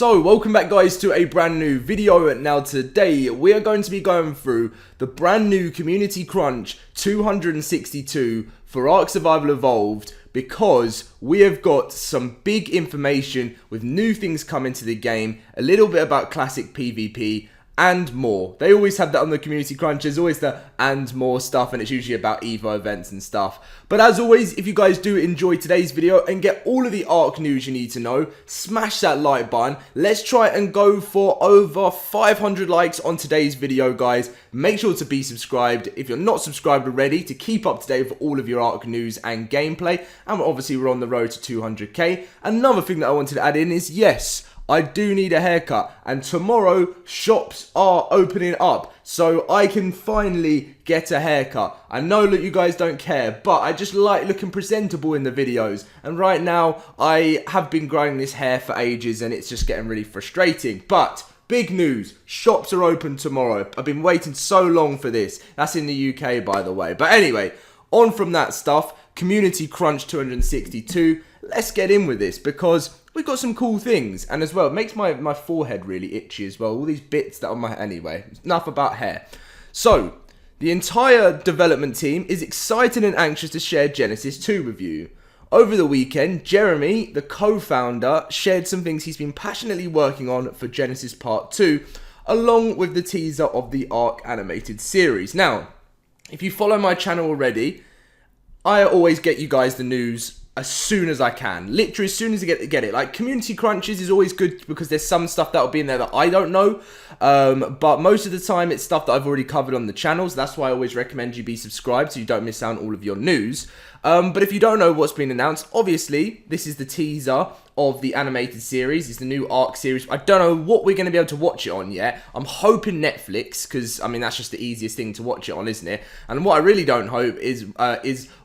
So, welcome back guys to a brand new video. Now today, we are going to be going through the brand new Community Crunch 262 for ARK Survival Evolved, because we have got some big information with new things coming to the game, a little bit about classic PvP, and more. They always have that on the Community Crunch. There's always the and more stuff, and it's usually about Evo events and stuff. But as always, if you guys do enjoy today's video and get all of the ARK news you need to know, smash that like button. Let's try and go for over 500 likes on today's video, guys. Make sure to be subscribed if you're not subscribed already, to keep up to date with all of your ARK news and gameplay. And obviously, we're on the road to 200k. Another thing that I wanted to add in is, yes, I do need a haircut, and tomorrow shops are opening up, so I can finally get a haircut. I know that you guys don't care, but I just like looking presentable in the videos, and right now I have been growing this hair for ages and it's just getting really frustrating. But big news, shops are open tomorrow. I've been waiting so long for this. That's in the UK, by the way. But anyway, on from that stuff, Community Crunch 262, let's get in with this, because we've got some cool things, and as well, it makes my forehead really itchy as well. All these bits that are on my... Anyway, enough about hair. So, the entire development team is excited and anxious to share Genesis 2 with you. Over the weekend, Jeremy, the co-founder, shared some things he's been passionately working on for Genesis Part 2, along with the teaser of the ARK animated series. Now, if you follow my channel already, I always get you guys the news as soon as I can, literally as soon as I get it. Like, Community Crunches is always good because there's some stuff that will be in there that I don't know, but most of the time it's stuff that I've already covered on the channels. That's why I always recommend you be subscribed so you don't miss out on all of your news. But if you don't know what's been announced, obviously this is the teaser of the animated series. It's the new ARK series. I don't know what we're going to be able to watch it on yet. I'm hoping Netflix, because I mean that's just the easiest thing to watch it on, isn't it? And what I really don't hope is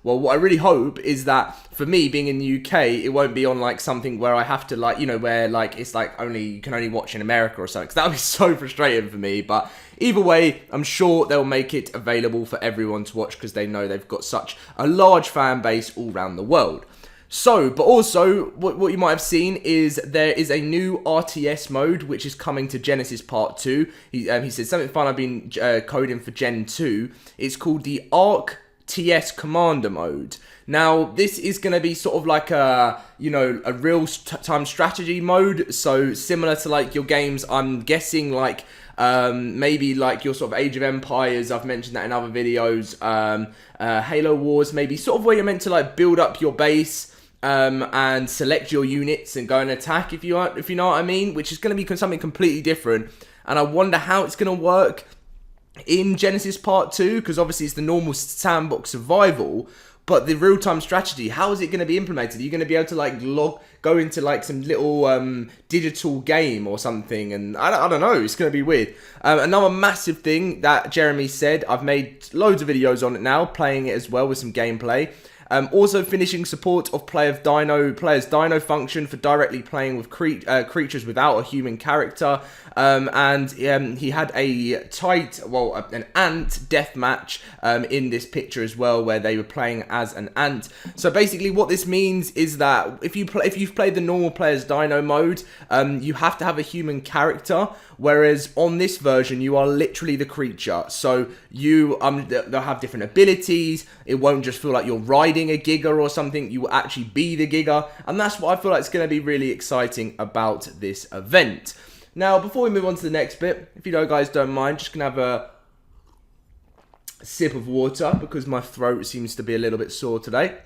what I really hope is that, for me being in the UK, it won't be on like something where I have to, like, you know, where like it's like you can only watch in America or something, because that would be so frustrating for me. But either way, I'm sure they'll make it available for everyone to watch, because they know they've got such a large fan base all around the world. So, but also, what you might have seen is there is a new RTS mode which is coming to Genesis Part 2. He said something fun I've been coding for Gen 2. It's called the ARK TS Commander mode. Now, this is going to be sort of like a, you know, a real-time strategy mode. So, similar to like your games, I'm guessing, like, maybe like your sort of Age of Empires, I've mentioned that in other videos, Halo Wars, maybe sort of where you're meant to like build up your base, and select your units and go and attack, if you know what I mean, which is going to be something completely different. And I wonder how it's going to work in Genesis Part 2, because obviously it's the normal sandbox survival, but the real-time strategy, how is it going to be implemented? Are you going to be able to like go into like some little digital game or something? And I don't know, it's going to be weird. Another massive thing that Jeremy said, I've made loads of videos on it now, playing it as well with some gameplay. Also finishing support of player's dino function for directly playing with creatures without a human character. And he had an ant deathmatch in this picture as well, where they were playing as an ant. So basically what this means is that if you've played the normal player's dino mode, you have to have a human character, whereas on this version you are literally the creature. So you they'll have different abilities. It won't just feel like you're riding a Giga or something. You will actually be the Giga, and that's what I feel like is going to be really exciting about this event. Now, before we move on to the next bit, if you guys don't mind, just going to have a sip of water because my throat seems to be a little bit sore today.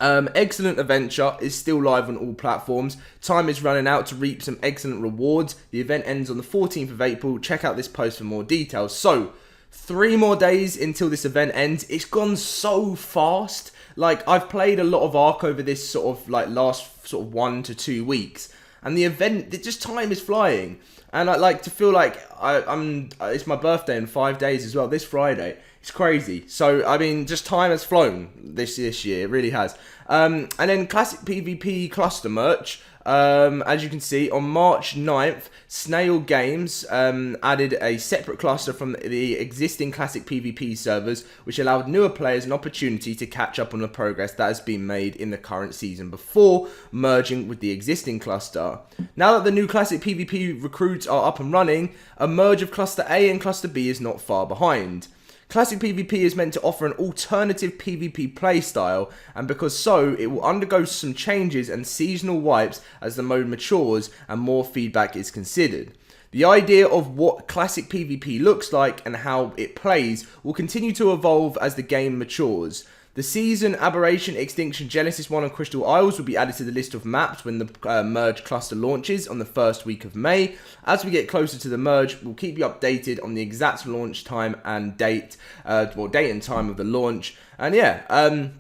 Excellent Adventure is still live on all platforms. Time is running out to reap some excellent rewards. The event ends on the 14th of April. Check out this post for more details. So, 3 more days until this event ends. It's gone so fast. Like, I've played a lot of ARK over this sort of like last sort of 1 to 2 weeks. And the event, time is flying. And I like to feel like it's my birthday in 5 days as well, this Friday. It's crazy. So, I mean, just time has flown this year. It really has. And then classic PvP cluster merch. as you can see, on March 9th, Snail Games added a separate cluster from the existing classic PvP servers, which allowed newer players an opportunity to catch up on the progress that has been made in the current season before merging with the existing cluster. Now that the new classic PvP recruits are up and running, a merge of Cluster A and Cluster B is not far behind. Classic PvP is meant to offer an alternative PvP playstyle, and because so, it will undergo some changes and seasonal wipes as the mode matures and more feedback is considered. The idea of what classic PvP looks like and how it plays will continue to evolve as the game matures. The Season, Aberration, Extinction, Genesis 1 and Crystal Isles will be added to the list of maps when the merge cluster launches on the first week of May. As we get closer to the merge, we'll keep you updated on the exact launch time and date, date and time of the launch. And yeah,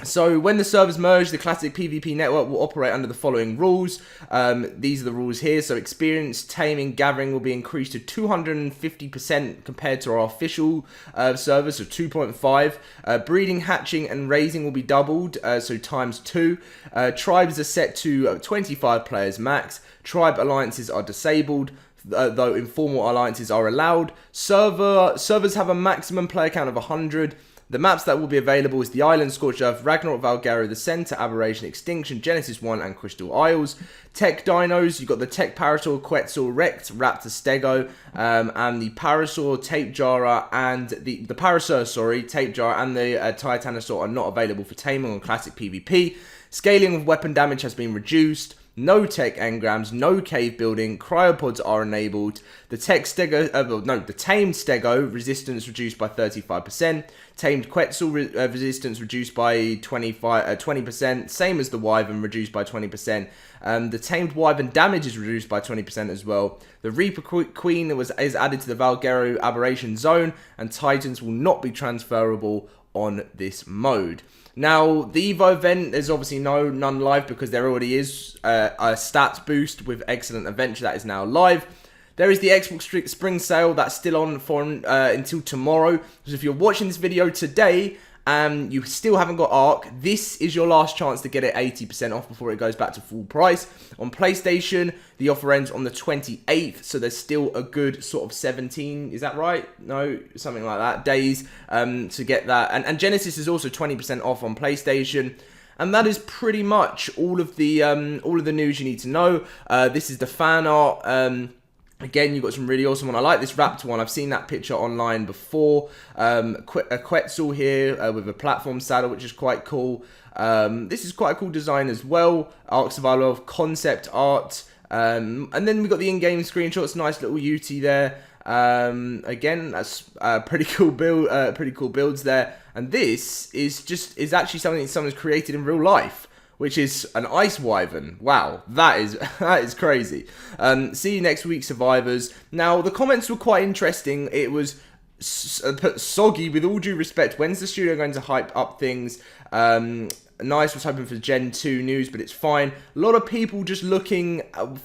so when the servers merge, the classic PvP network will operate under the following rules. These are the rules here. So experience, taming, gathering will be increased to 250% compared to our official servers, so 2.5. Breeding, hatching, and raising will be doubled, so times 2. Tribes are set to 25 players max. Tribe alliances are disabled, though informal alliances are allowed. Servers have a maximum player count of 100. The maps that will be available is the Island, Scorched Earth, Ragnarok, Valgaro, the Center, Aberration, Extinction, Genesis 1, and Crystal Isles. Tech Dinos, you've got the Tech Parasaur, Quetzal, Rex, Raptor, Stego, and the Parasaur, Tape Jara, and the Parasaur, sorry, Tape Jara, and the Titanosaur are not available for taming on Classic PvP. Scaling of weapon damage has been reduced. No tech engrams, no cave building, cryopods are enabled. The tamed Stego resistance reduced by 35%. Tamed Quetzal resistance reduced by 20%. Same as the Wyvern, reduced by 20%. The tamed Wyvern damage is reduced by 20% as well. The Reaper Queen is added to the Valgaro Aberration Zone, and Titans will not be transferable on this mode. Now, the Evo event, there's obviously none live because there already is a stats boost with Excellent Adventure that is now live. There is the Xbox Spring Sale that's still on for until tomorrow. So if you're watching this video today and you still haven't got ARK, this is your last chance to get it 80% off before it goes back to full price. On PlayStation, the offer ends on the 28th, so there's still a good sort of 17, is that right? No, something like that, days to get that. And Genesis is also 20% off on PlayStation. And that is pretty much all of the news you need to know. This is the fan art. Again, you've got some really awesome one. I like this Raptor one. I've seen that picture online before. A Quetzal here with a platform saddle, which is quite cool. This is quite a cool design as well. ARK Survival of concept art. And then we've got the in-game screenshots. Nice little UT there. Again, that's pretty cool build. Pretty cool builds there. And this is actually something that someone's created in real life, which is an ice wyvern. Wow, that is crazy. See you next week, survivors. Now, the comments were quite interesting. It was soggy, with all due respect. When's the studio going to hype up things? Nice was hoping for Gen 2 news, but it's fine. A lot of people just looking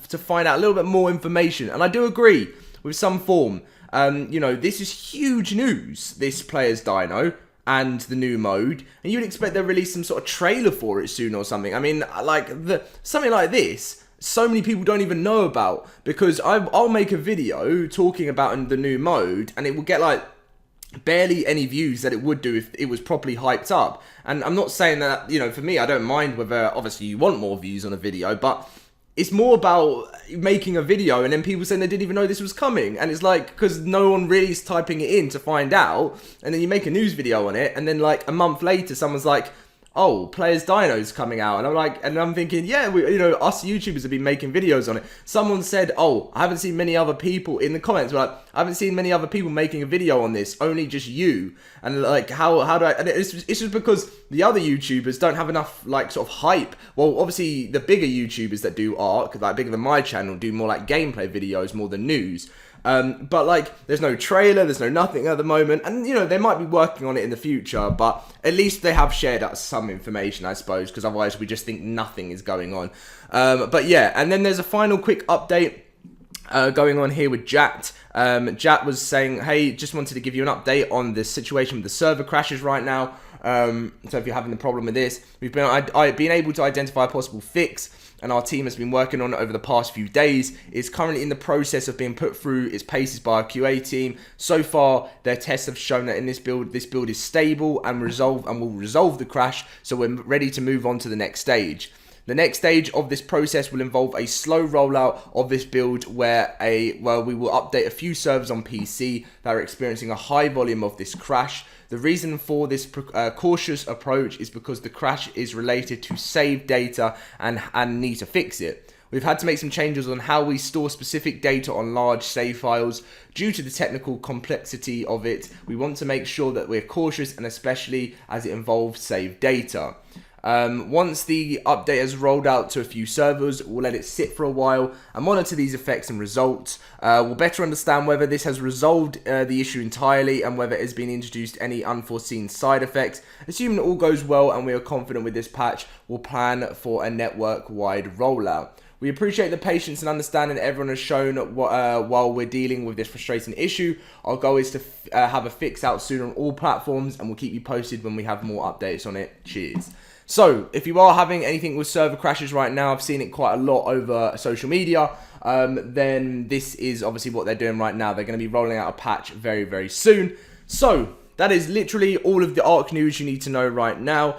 to find out a little bit more information, and I do agree with some form. You know, this is huge news, this player's dino and the new mode, and you'd expect they'll release some sort of trailer for it soon or something. I mean, like, something like this, so many people don't even know about, because I'll make a video talking about the new mode, and it will get, like, barely any views that it would do if it was properly hyped up. And I'm not saying that, you know, for me, I don't mind whether, obviously, you want more views on a video, but it's more about making a video and then people saying they didn't even know this was coming. And it's like, because no one really is typing it in to find out. And then you make a news video on it. And then like a month later, someone's like, oh, Players Dino's coming out. And I'm like, and I'm thinking, yeah, you know, us YouTubers have been making videos on it. Someone said, oh, I haven't seen many other people in the comments. Like, I haven't seen many other people making a video on this, only just you. And like, how do I, and it's just because the other YouTubers don't have enough like sort of hype. Well, obviously the bigger YouTubers that do ARK, like bigger than my channel, do more like gameplay videos more than news. But like, there's no trailer, there's no nothing at the moment, and you know, they might be working on it in the future, but at least they have shared us some information, I suppose, because otherwise we just think nothing is going on. But yeah, and then there's a final quick update going on here with Jat. Jat was saying, hey, just wanted to give you an update on the situation with the server crashes right now. So if you're having the problem with this, we've been able to identify a possible fix. and our team has been working on it over the past few days, is currently in the process of being put through its paces by our QA team. So far, their tests have shown that in this build is stable and will resolve the crash, so we're ready to move on to the next stage. The next stage of this process will involve a slow rollout of this build where we will update a few servers on PC that are experiencing a high volume of this crash. The reason for this cautious approach is because the crash is related to saved data and need to fix it. We've had to make some changes on how we store specific data on large save files. Due to the technical complexity of it, we want to make sure that we're cautious, and especially as it involves saved data. Once the update has rolled out to a few servers, we'll let it sit for a while and monitor these effects and results. We'll better understand whether this has resolved the issue entirely and whether it has been introduced any unforeseen side effects. Assuming all goes well and we are confident with this patch, we'll plan for a network-wide rollout. We appreciate the patience and understanding that everyone has shown while we're dealing with this frustrating issue. Our goal is to have a fix out soon on all platforms, and we'll keep you posted when we have more updates on it. Cheers. So, if you are having anything with server crashes right now, I've seen it quite a lot over social media, then this is obviously what they're doing right now. They're going to be rolling out a patch very, very soon. So, that is literally all of the ARK news you need to know right now.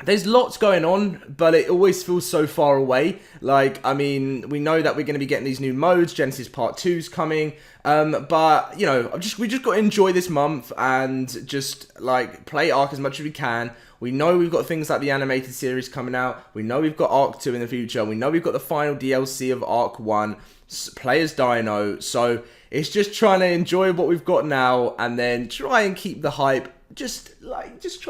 There's lots going on, but it always feels so far away. Like, I mean, we know that we're going to be getting these new modes. Genesis Part 2's coming. But, you know, we just got to enjoy this month and just, like, play ARK as much as we can. We know we've got things like the animated series coming out. We know we've got ARK 2 in the future. We know we've got the final DLC of ARK 1. Play as Dino. So, it's just trying to enjoy what we've got now and then try and keep the hype. Just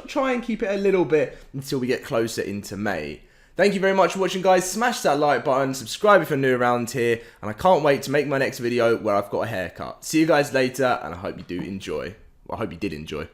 try and keep it a little bit until we get closer into May. Thank you very much for watching, guys. Smash that like button, subscribe if you're new around here, and I can't wait to make my next video where I've got a haircut. See you guys later, and I hope you do enjoy. Well, I hope you did enjoy.